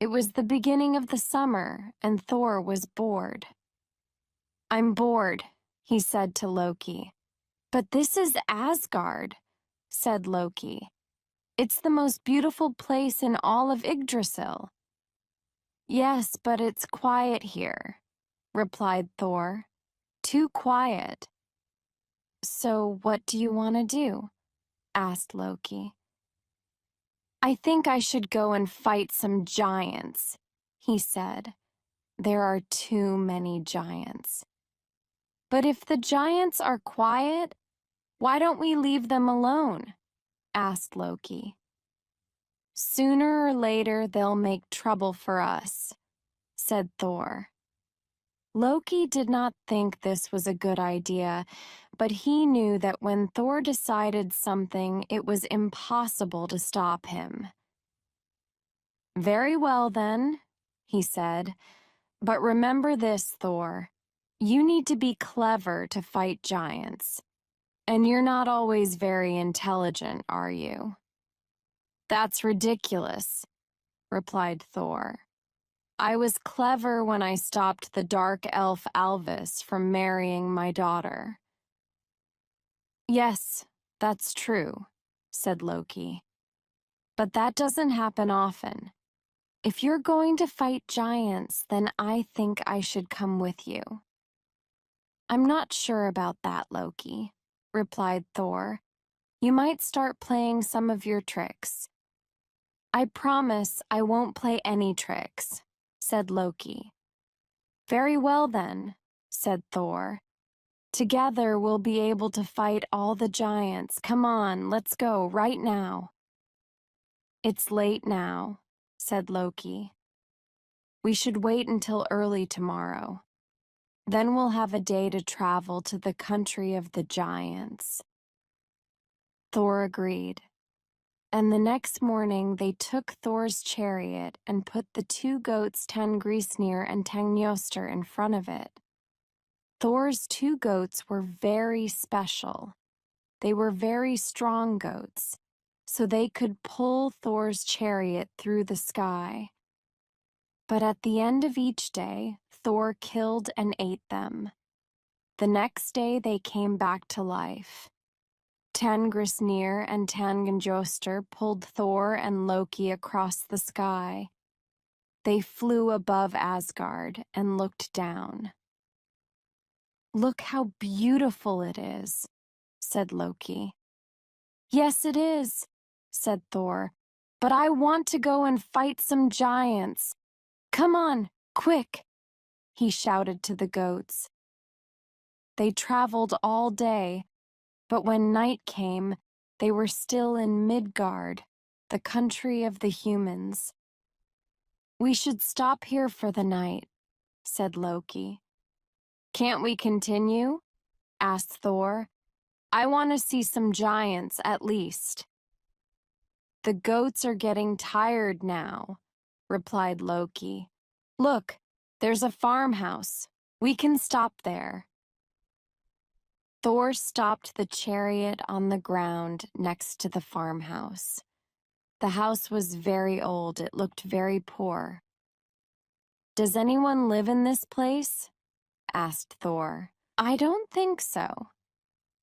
It was the beginning of the summer, and Thor was bored. "I'm bored," he said to Loki. "But this is Asgard," said Loki. "It's the most beautiful place in all of Yggdrasil." "Yes, but it's quiet here," replied Thor. "Too quiet." "So what do you want to do?" asked Loki. "I think I should go and fight some giants," he said. "There are too many giants." "But if the giants are quiet, why don't we leave them alone?" asked Loki. "Sooner or later they'll make trouble for us," said Thor. Loki did not think this was a good idea, but he knew that when Thor decided something, it was impossible to stop him. "Very well, then," he said. "But remember this, Thor. You need to be clever to fight giants. And you're not always very intelligent, are you?" "That's ridiculous," replied Thor. "I was clever when I stopped the dark elf Alvis from marrying my daughter." "Yes, that's true," said Loki. "But that doesn't happen often. If you're going to fight giants, then I think I should come with you." "I'm not sure about that, Loki," replied Thor. "You might start playing some of your tricks." "I promise I won't play any tricks," said Loki. "Very well then," said Thor. "Together we'll be able to fight all the giants. Come on, let's go right now." "It's late now," said Loki. "We should wait until early tomorrow. Then we'll have a day to travel to the country of the giants." Thor agreed. And the next morning they took Thor's chariot and put the two goats Tangrisnir and Tangnjoster in front of it. Thor's two goats were very special. They were very strong goats, so they could pull Thor's chariot through the sky. But at the end of each day, Thor killed and ate them. The next day they came back to life. Tangrisnir and Tangnjoster pulled Thor and Loki across the sky. They flew above Asgard and looked down. "Look how beautiful it is," said Loki. "Yes, it is," said Thor. "But I want to go and fight some giants. Come on, quick," he shouted to the goats. They traveled all day, but when night came, they were still in Midgard, the country of the humans. "We should stop here for the night," said Loki. "Can't we continue?" asked Thor. "I want to see some giants at least." "The goats are getting tired now," replied Loki. "Look, there's a farmhouse. We can stop there." Thor stopped the chariot on the ground next to the farmhouse. The house was very old. It looked very poor. "Does anyone live in this place?" asked Thor. "I don't think so,"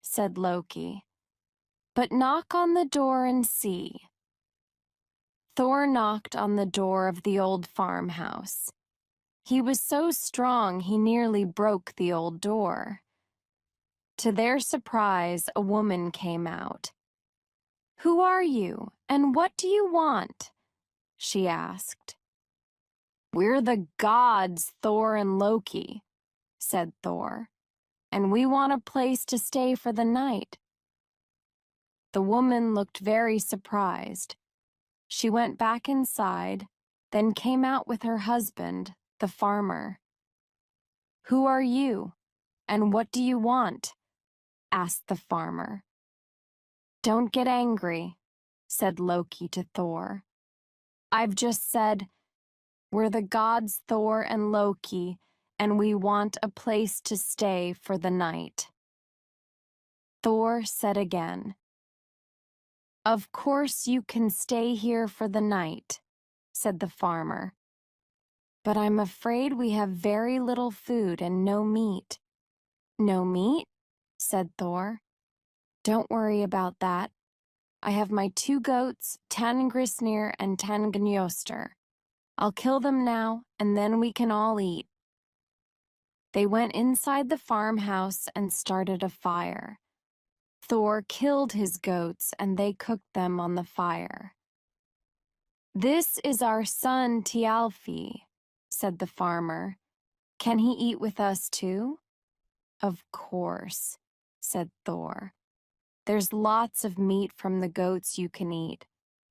said Loki. "But knock on the door and see." Thor knocked on the door of the old farmhouse. He was so strong he nearly broke the old door. To their surprise, a woman came out. "Who are you, and what do you want?" she asked. "We're the gods, Thor and Loki," said Thor, "and we want a place to stay for the night." The woman looked very surprised. She went back inside, then came out with her husband, the farmer. "Who are you, and what do you want?" asked the farmer. "Don't get angry," said Loki to Thor. "I've just said, we're the gods Thor and Loki, and we want a place to stay for the night." Thor said again, "Of course you can stay here for the night," said the farmer. but I'm afraid we have very little food and no meat." "No meat?" said Thor. "Don't worry about that. I have my 2 goats, Tangrisnir and Tangniostre. I'll kill them now, and then we can all eat." They went inside the farmhouse and started a fire. Thor killed his goats, and they cooked them on the fire. "This is our son Thialfi," said the farmer. "Can he eat with us too?" "Of course," said Thor. "There's lots of meat from the goats you can eat,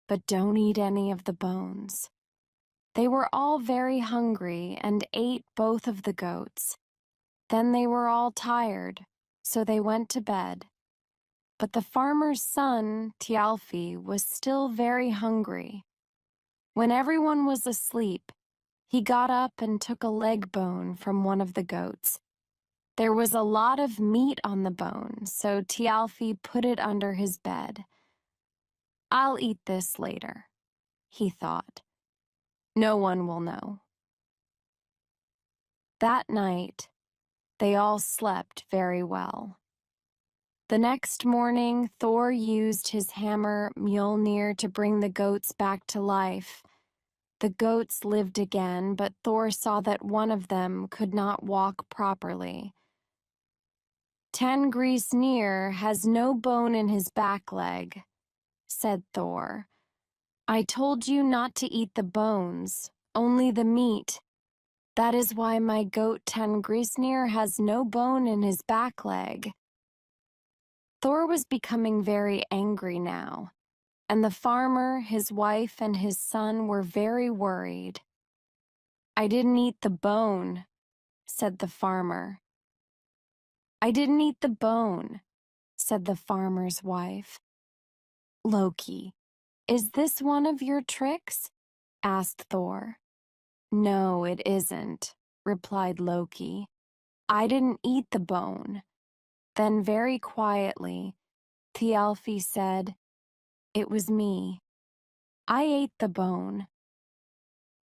but don't eat any of the bones." They were all very hungry and ate both of the goats. Then they were all tired, so they went to bed. But the farmer's son, Thialfi, was still very hungry. When everyone was asleep, he got up and took a leg bone from one of the goats. There was a lot of meat on the bone, so Thialfi put it under his bed. "I'll eat this later," he thought. "No one will know." That night, they all slept very well. The next morning, Thor used his hammer Mjolnir to bring the goats back to life. The goats lived again, but Thor saw that one of them could not walk properly. "Tangrisnir has no bone in his back leg," said Thor. "I told you not to eat the bones, only the meat. That is why my goat Tangrisnir has no bone in his back leg." Thor was becoming very angry now, and the farmer, his wife, and his son were very worried. "I didn't eat the bone," said the farmer. "I didn't eat the bone," said the farmer's wife. "Loki, is this one of your tricks?" asked Thor. "No, it isn't," replied Loki. "I didn't eat the bone." Then very quietly, Thialfi said, "It was me. I ate the bone."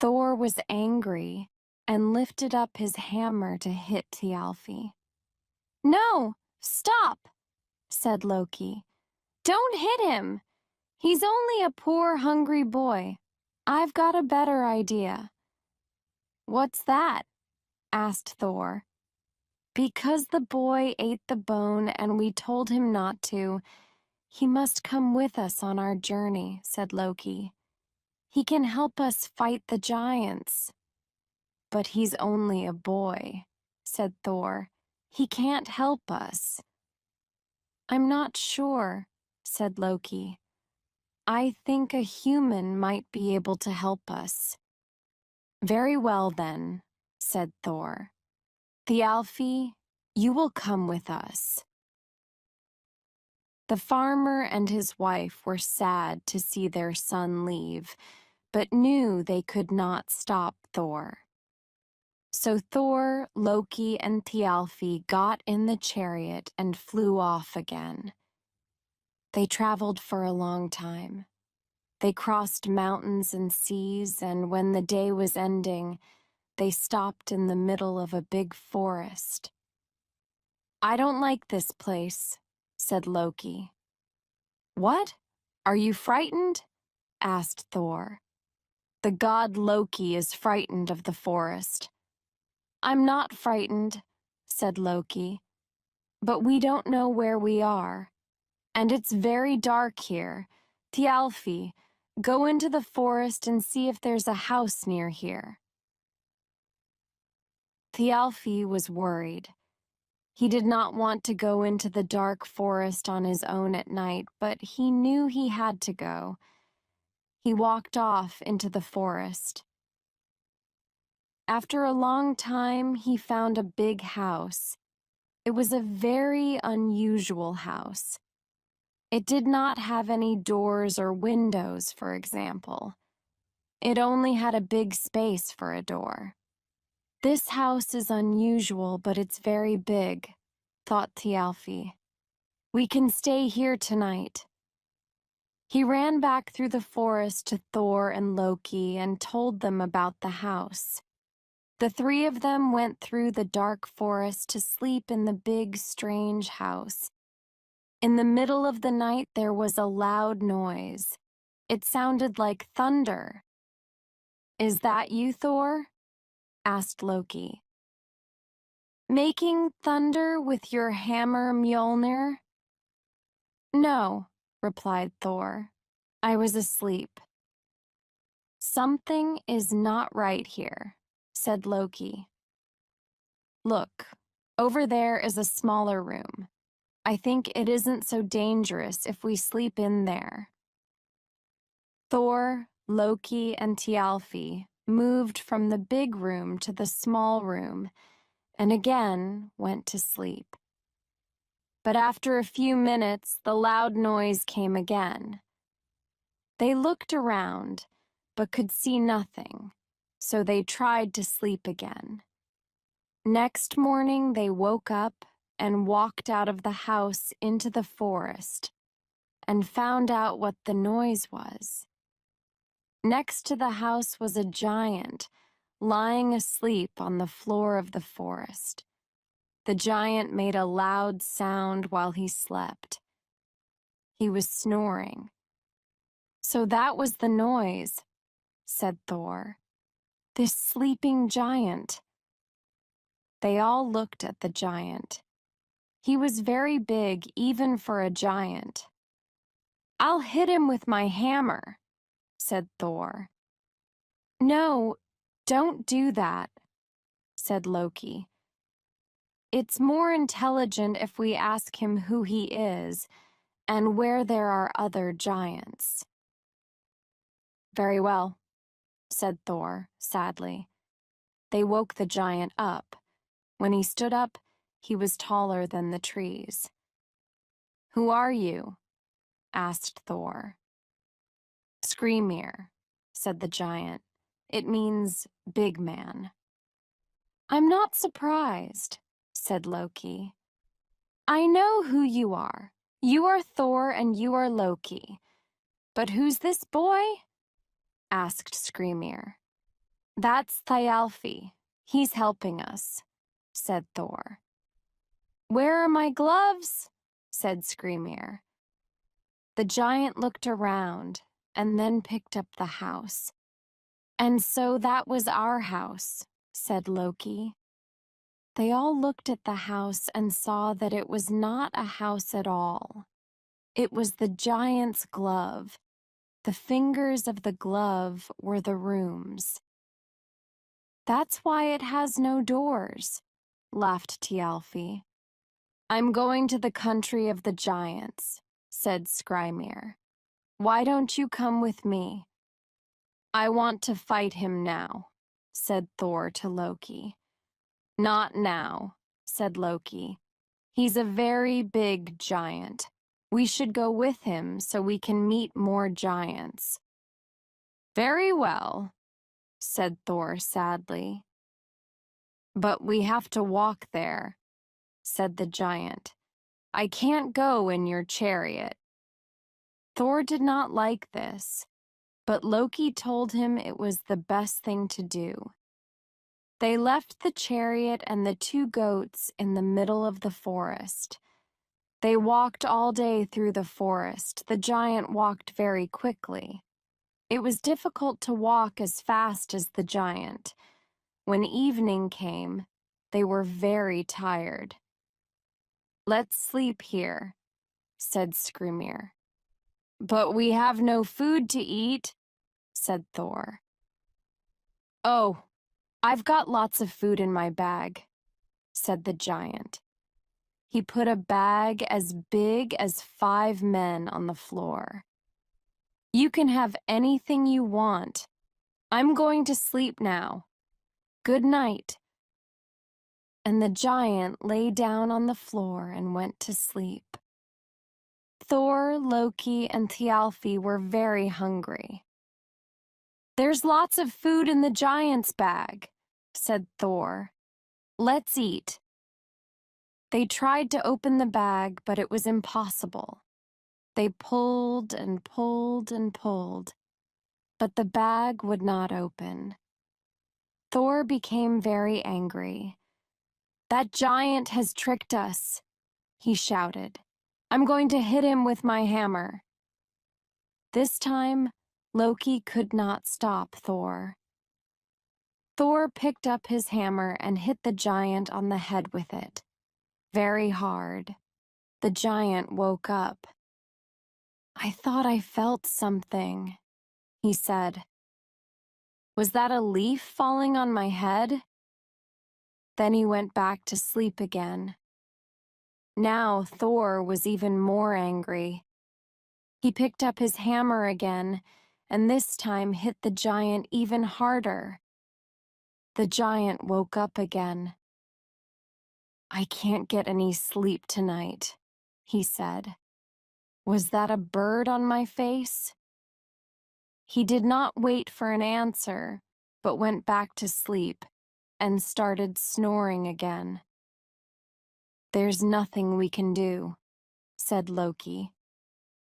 Thor was angry and lifted up his hammer to hit Thialfi. "No, stop," said Loki. "Don't hit him. He's only a poor, hungry boy. I've got a better idea." "What's that?" asked Thor. "Because the boy ate the bone and we told him not to, he must come with us on our journey," said Loki. "He can help us fight the giants." "But he's only a boy," said Thor. "He can't help us." "I'm not sure," said Loki. "I think a human might be able to help us." "Very well then," said Thor. "Thialfi, you will come with us." The farmer and his wife were sad to see their son leave, but knew they could not stop Thor. So Thor, Loki, and Thialfi got in the chariot and flew off again. They traveled for a long time. They crossed mountains and seas, and when the day was ending, they stopped in the middle of a big forest. "I don't like this place," said Loki. "What? Are you frightened?" asked Thor. "The god Loki is frightened of the forest." "I'm not frightened," said Loki. "But we don't know where we are. And it's very dark here. Thialfi, go into the forest and see if there's a house near here." Thialfi was worried. He did not want to go into the dark forest on his own at night, but he knew he had to go. He walked off into the forest. After a long time, he found a big house. It was a very unusual house. It did not have any doors or windows, for example. It only had a big space for a door. "This house is unusual, but it's very big," thought Thialfi. "We can stay here tonight." He ran back through the forest to Thor and Loki and told them about the house. The three of them went through the dark forest to sleep in the big, strange house. In the middle of the night, there was a loud noise. It sounded like thunder. "Is that you, Thor?" asked Loki. "Making thunder with your hammer, Mjolnir?" "No," replied Thor. "I was asleep." "Something is not right here," said Loki. "Look, over there is a smaller room. I think it isn't so dangerous if we sleep in there." Thor, Loki, and Thialfi moved from the big room to the small room and again went to sleep. But after a few minutes, the loud noise came again. They looked around, but could see nothing, so they tried to sleep again. Next morning, they woke up and walked out of the house into the forest and found out what the noise was. Next to the house was a giant lying asleep on the floor of the forest. The giant made a loud sound while he slept. He was snoring. "So that was the noise," said Thor. "This sleeping giant." They all looked at the giant. He was very big, even for a giant. "I'll hit him with my hammer," said Thor. "No, don't do that," said Loki. "It's more intelligent if we ask him who he is and where there are other giants." "Very well," said Thor, sadly. They woke the giant up. When he stood up, he was taller than the trees. "Who are you?" asked Thor. "Skrymir," said the giant. "It means big man." "I'm not surprised," said Loki. "I know who you are. You are Thor and you are Loki. But who's this boy?" asked Skrymir. "That's Thialfi. He's helping us," said Thor. "Where are my gloves?" said Skrymir. The giant looked around and then picked up the house. "And so that was our house," said Loki. They all looked at the house and saw that it was not a house at all. It was the giant's glove. The fingers of the glove were the rooms. "That's why it has no doors," laughed Thialfi. "I'm going to the country of the giants," said Skrymir. "Why don't you come with me?" "I want to fight him now," said Thor to Loki. "Not now," said Loki. "He's a very big giant. We should go with him so we can meet more giants." "Very well," said Thor sadly. "But we have to walk there," said the giant. "I can't go in your chariot." Thor did not like this, but Loki told him it was the best thing to do. They left the chariot and the two goats in the middle of the forest. They walked all day through the forest. The giant walked very quickly. It was difficult to walk as fast as the giant. When evening came, they were very tired. "Let's sleep here," said Skrymir. "But we have no food to eat," said Thor. "Oh, I've got lots of food in my bag," said the giant. He put a bag as big as 5 men on the floor. "You can have anything you want. I'm going to sleep now. Good night." And the giant lay down on the floor and went to sleep. Thor, Loki, and Thialfi were very hungry. "There's lots of food in the giant's bag," said Thor. "Let's eat." They tried to open the bag, but it was impossible. They pulled and pulled and pulled, but the bag would not open. Thor became very angry. "That giant has tricked us," he shouted. "I'm going to hit him with my hammer." This time, Loki could not stop Thor. Thor picked up his hammer and hit the giant on the head with it. Very hard. The giant woke up. "I thought I felt something," he said. "Was that a leaf falling on my head?" Then he went back to sleep again. Now Thor was even more angry. He picked up his hammer again, and this time hit the giant even harder. The giant woke up again. "I can't get any sleep tonight," he said. "Was that a bird on my face?" He did not wait for an answer, but went back to sleep and started snoring again. "There's nothing we can do," said Loki.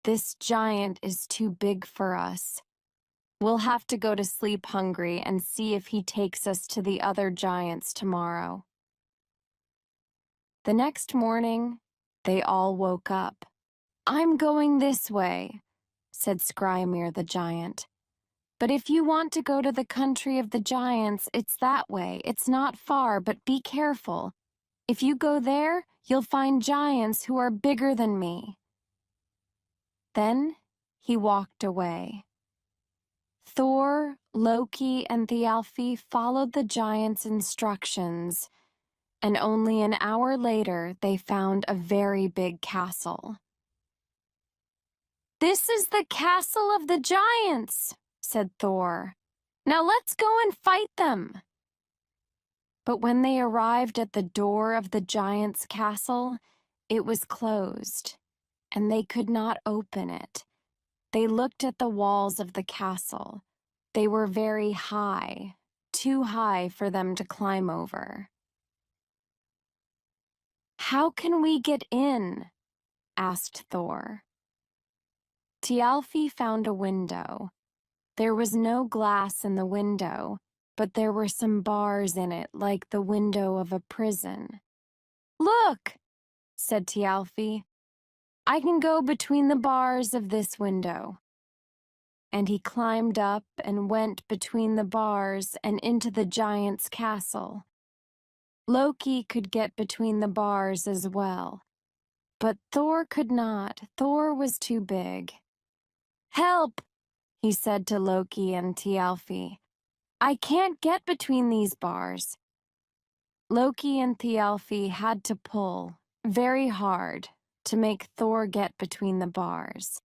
"This giant is too big for us. We'll have to go to sleep hungry and see if he takes us to the other giants tomorrow." The next morning, they all woke up. "I'm going this way," said Skrymir the giant. "But if you want to go to the country of the giants, it's that way. It's not far, but be careful. If you go there, you'll find giants who are bigger than me." Then he walked away. Thor, Loki, and Thialfi followed the giant's instructions, and only an hour later they found a very big castle. "This is the castle of the giants," said Thor. "Now let's go and fight them." But when they arrived at the door of the giant's castle, it was closed, and they could not open it. They looked at the walls of the castle. They were very high, too high for them to climb over. "How can we get in?" asked Thor. Thialfi found a window. There was no glass in the window, but there were some bars in it like the window of a prison. "Look," said Thialfi. "I can go between the bars of this window." And he climbed up and went between the bars and into the giant's castle. Loki could get between the bars as well, but Thor could not. Thor was too big. "Help!" he said to Loki and Thialfi. "I can't get between these bars." Loki and Thialfi had to pull very hard to make Thor get between the bars.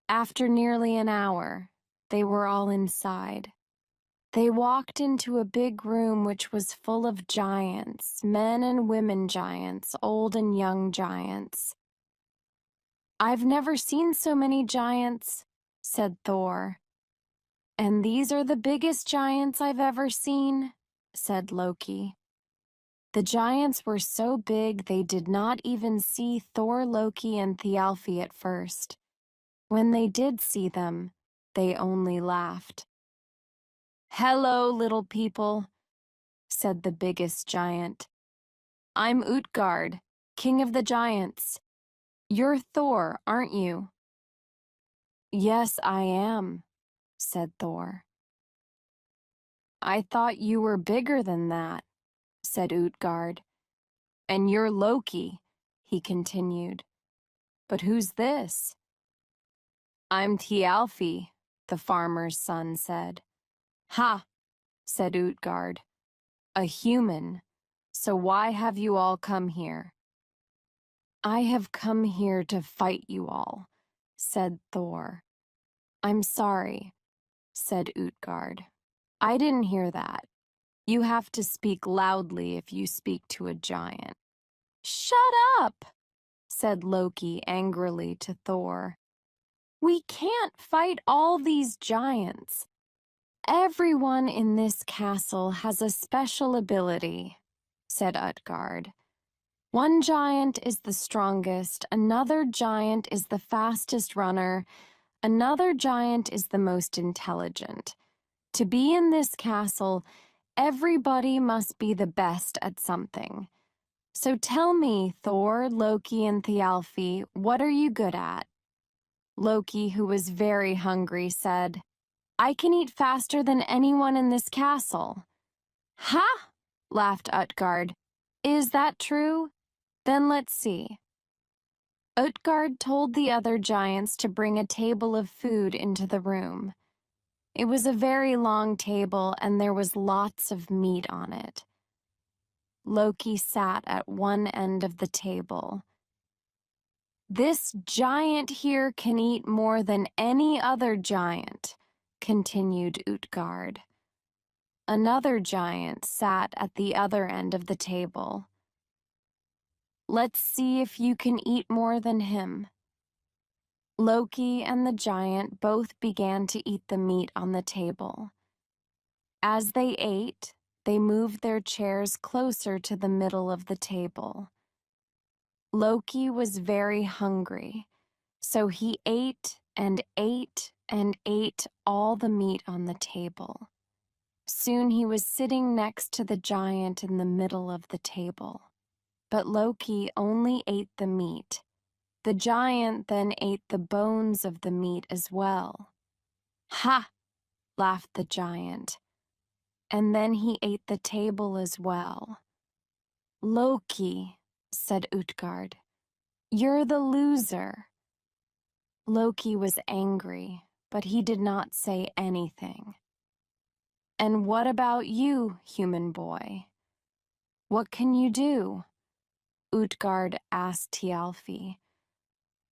After nearly an hour, they were all inside. They walked into a big room which was full of giants, men and women giants, old and young giants. "I've never seen so many giants," said Thor. "And these are the biggest giants I've ever seen," said Loki. The giants were so big they did not even see Thor, Loki, and Thialfi at first. When they did see them, they only laughed. "Hello, little people," said the biggest giant. "I'm Utgard, king of the giants. You're Thor, aren't you?" "Yes, I am," said Thor. "I thought you were bigger than that," said Utgard. "And you're Loki," he continued. "But who's this?" "I'm Thialfi," the farmer's son said. "Ha," said Utgard. "A human. So why have you all come here?" "I have come here to fight you all," said Thor. "I'm sorry," said Utgard. "I didn't hear that. You have to speak loudly if you speak to a giant." "Shut up," said Loki angrily to Thor. "We can't fight all these giants. Everyone in this castle has a special ability," said Utgard. "One giant is the strongest, another giant is the fastest runner, another giant is the most intelligent. To be in this castle, Everybody must be the best at something. So tell me, Thor, Loki, and Thialfi, what are you good at? Loki, who was very hungry, said, I can eat faster than anyone in this castle. Ha! Laughed Utgard. Is that true? Then let's see. Utgard told the other giants to bring a table of food into the room. It was a very long table, and there was lots of meat on it. Loki sat at one end of the table. This giant here can eat more than any other giant, continued Utgard. Another giant sat at the other end of the table. Let's see if you can eat more than him. Loki and the giant both began to eat the meat on the table. As they ate, they moved their chairs closer to the middle of the table. Loki was very hungry, so he ate and ate and ate all the meat on the table. Soon he was sitting next to the giant in the middle of the table. But Loki only ate the meat. The giant then ate the bones of the meat as well. Ha! Laughed the giant. And then he ate the table as well. Loki, said Utgard, you're the loser. Loki was angry, but he did not say anything. And what about you, human boy? What can you do? Utgard asked Thialfi.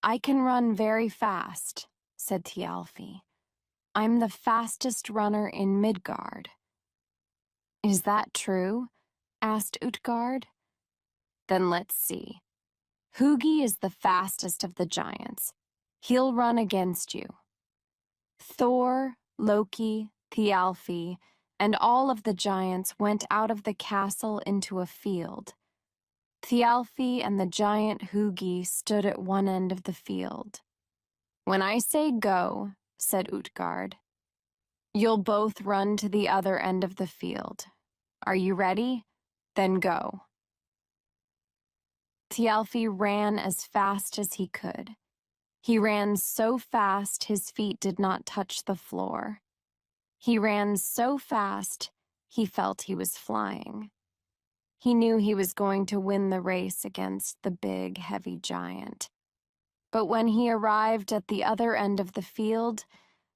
I can run very fast, said Thialfi. I'm the fastest runner in Midgard. Is that true? Asked Utgard. Then let's see. Hugi is the fastest of the giants. He'll run against you. Thor, Loki, Thialfi, and all of the giants went out of the castle into a field. Thialfi and the giant Hugi stood at one end of the field. When I say go, said Utgard, you'll both run to the other end of the field. Are you ready? Then go. Thialfi ran as fast as he could. He ran so fast his feet did not touch the floor. He ran so fast he felt he was flying. He knew he was going to win the race against the big, heavy giant. But when he arrived at the other end of the field,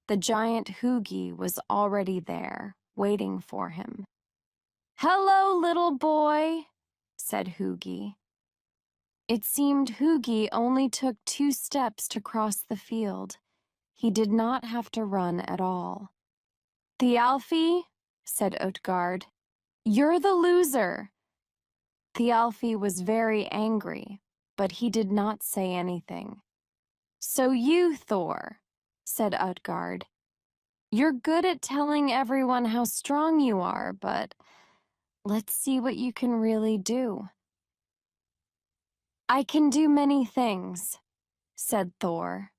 the giant Hugi was already there, waiting for him. Hello, little boy, said Hugi. It seemed Hugi only took 2 steps to cross the field. He did not have to run at all. Thialfi, said Utgard, you're the loser. Thialfi was very angry, but he did not say anything. So you, Thor, said Utgard. You're good at telling everyone how strong you are, but let's see what you can really do. I can do many things, said Thor.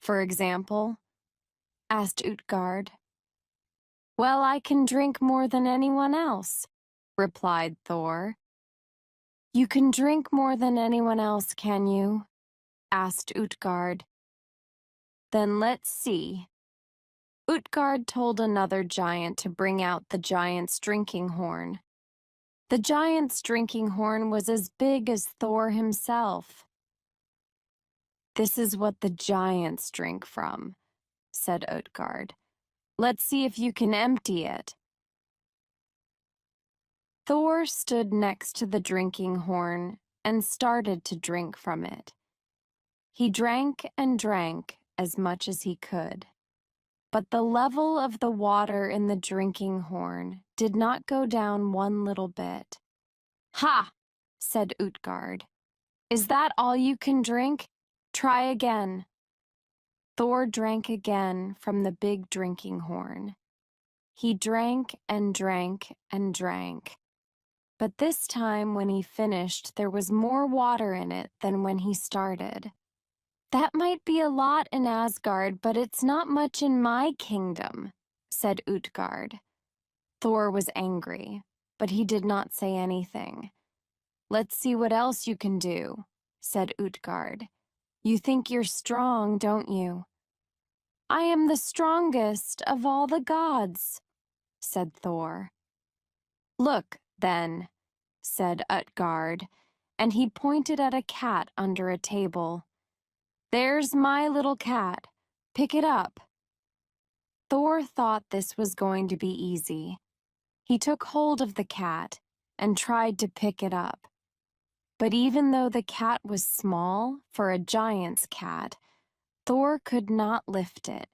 For example, asked Utgard. Well, I can drink more than anyone else, replied Thor. You can drink more than anyone else, can you? Asked Utgard. Then let's see. Utgard told another giant to bring out the giant's drinking horn. The giant's drinking horn was as big as Thor himself. This is what the giants drink from, said Utgard. Let's see if you can empty it. Thor stood next to the drinking horn and started to drink from it. He drank and drank as much as he could. But the level of the water in the drinking horn did not go down one little bit. Ha! Said Utgard. Is that all you can drink? Try again. Thor drank again from the big drinking horn. He drank and drank and drank. But this time when he finished, there was more water in it than when he started. That might be a lot in Asgard, but it's not much in my kingdom, said Utgard. Thor was angry, but he did not say anything. "Let's see what else you can do," said Utgard. "You think you're strong, don't you?" "I am the strongest of all the gods," said Thor. "Look, then," said Utgard, and he pointed at a cat under a table. "There's my little cat. Pick it up." Thor thought this was going to be easy. He took hold of the cat and tried to pick it up. But even though the cat was small for a giant's cat, Thor could not lift it.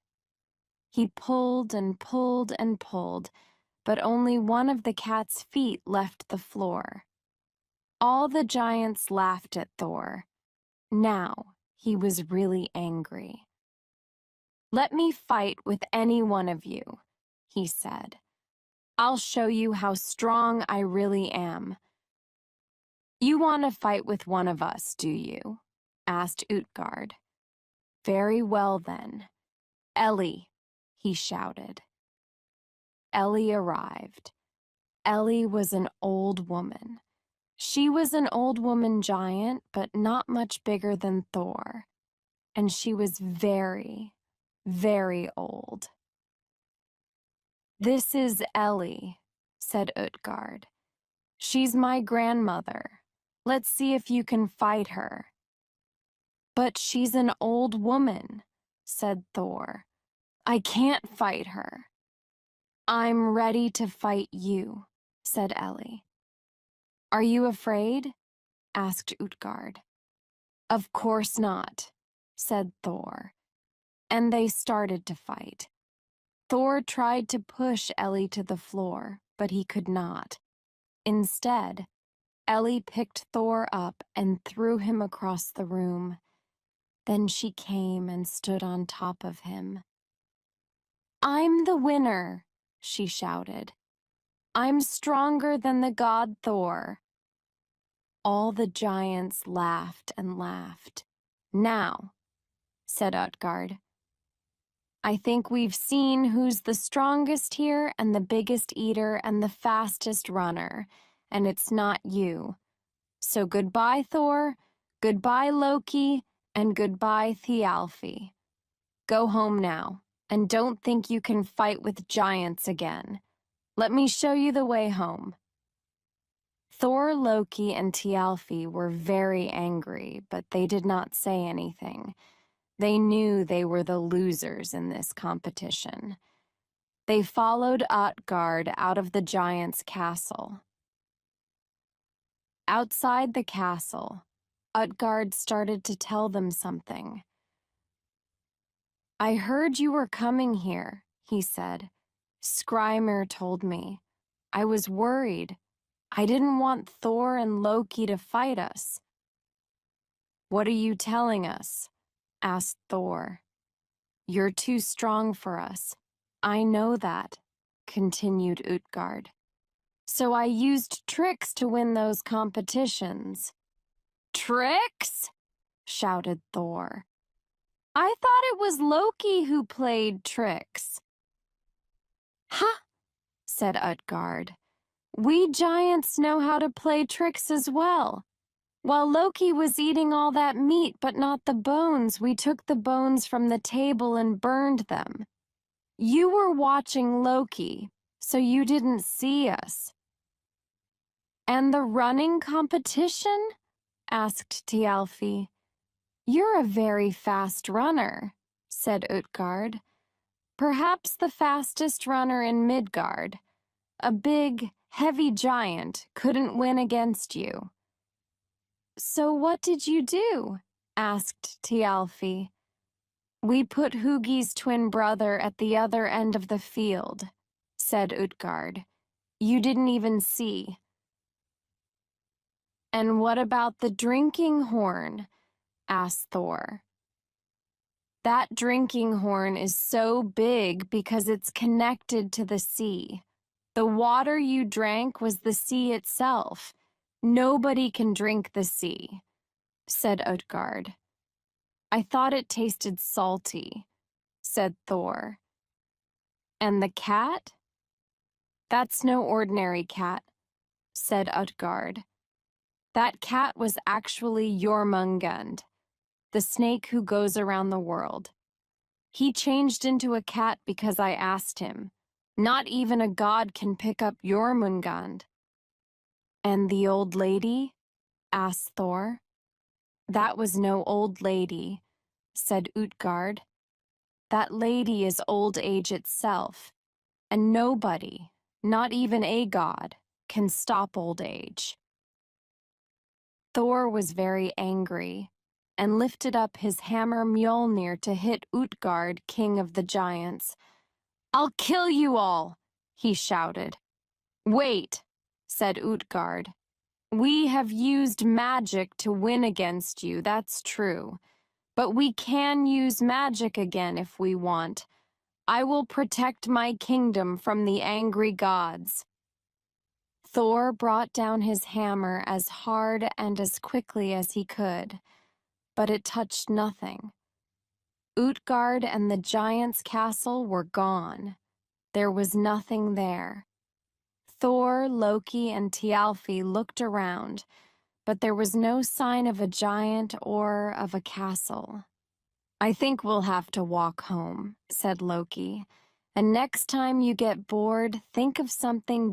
He pulled and pulled and pulled, but only one of the cat's feet left the floor. All the giants laughed at Thor. Now he was really angry. "Let me fight with any one of you," he said. "I'll show you how strong I really am." "You want to fight with one of us, do you?" asked Utgard. "Very well, then. Ellie," he shouted. Ellie arrived. Ellie was an old woman. She was an old woman giant, but not much bigger than Thor. And she was very, very old. "This is Ellie," said Utgard. "She's my grandmother. Let's see if you can fight her." "But she's an old woman," said Thor. "I can't fight her." "I'm ready to fight you," said Ellie. "Are you afraid?" asked Utgard. "Of course not," said Thor. And they started to fight. Thor tried to push Ellie to the floor, but he could not. Instead, Ellie picked Thor up and threw him across the room. Then she came and stood on top of him. "I'm the winner," she shouted. "I'm stronger than the god Thor." All the giants laughed and laughed. "Now," said Utgard, "I think we've seen who's the strongest here and the biggest eater and the fastest runner, and it's not you. So goodbye, Thor, goodbye, Loki, and goodbye, Thialfi. Go home now, and don't think you can fight with giants again. Let me show you the way home." Thor, Loki, and Thialfi were very angry, but they did not say anything. They knew they were the losers in this competition. They followed Utgard out of the giant's castle. Outside the castle, Utgard started to tell them something. "I heard you were coming here," he said. "Skrymir told me. I was worried. I didn't want Thor and Loki to fight us." "What are you telling us?" asked Thor. "You're too strong for us. I know that," continued Utgard. "So I used tricks to win those competitions." "Tricks?" shouted Thor. "I thought it was Loki who played tricks." "Ha!" said Utgard. "We giants know how to play tricks as well. While Loki was eating all that meat but not the bones, we took the bones from the table and burned them. You were watching Loki, so you didn't see us." "And the running competition?" asked Thialfi. "You're a very fast runner," said Utgard. "Perhaps the fastest runner in Midgard. A big, heavy giant couldn't win against you." "So what did you do?" asked Thialfi. "We put Hugi's twin brother at the other end of the field," said Utgard. "You didn't even see." "And what about the drinking horn?" asked Thor. "That drinking horn is so big because it's connected to the sea. The water you drank was the sea itself. Nobody can drink the sea," said Utgard. "I thought it tasted salty," said Thor. "And the cat?" That's no ordinary cat, said Utgard. That cat was actually Jormungand, the snake who goes around the world. He changed into a cat because I asked him. Not even a god can pick up Jormungand. And the old lady? Asked Thor. That was no old lady, said Utgard. That lady is old age itself, and nobody, not even a god, can stop old age. Thor was very angry and lifted up his hammer Mjolnir to hit Utgard, king of the giants. I'll kill you all, he shouted. Wait, said Utgard. We have used magic to win against you, that's true. But we can use magic again if we want. I will protect my kingdom from the angry gods. Thor brought down his hammer as hard and as quickly as he could, but it touched nothing. Utgard and the giant's castle were gone. There was nothing there. Thor, Loki, and Thialfi looked around, but there was no sign of a giant or of a castle. I think we'll have to walk home, said Loki. And next time you get bored, think of something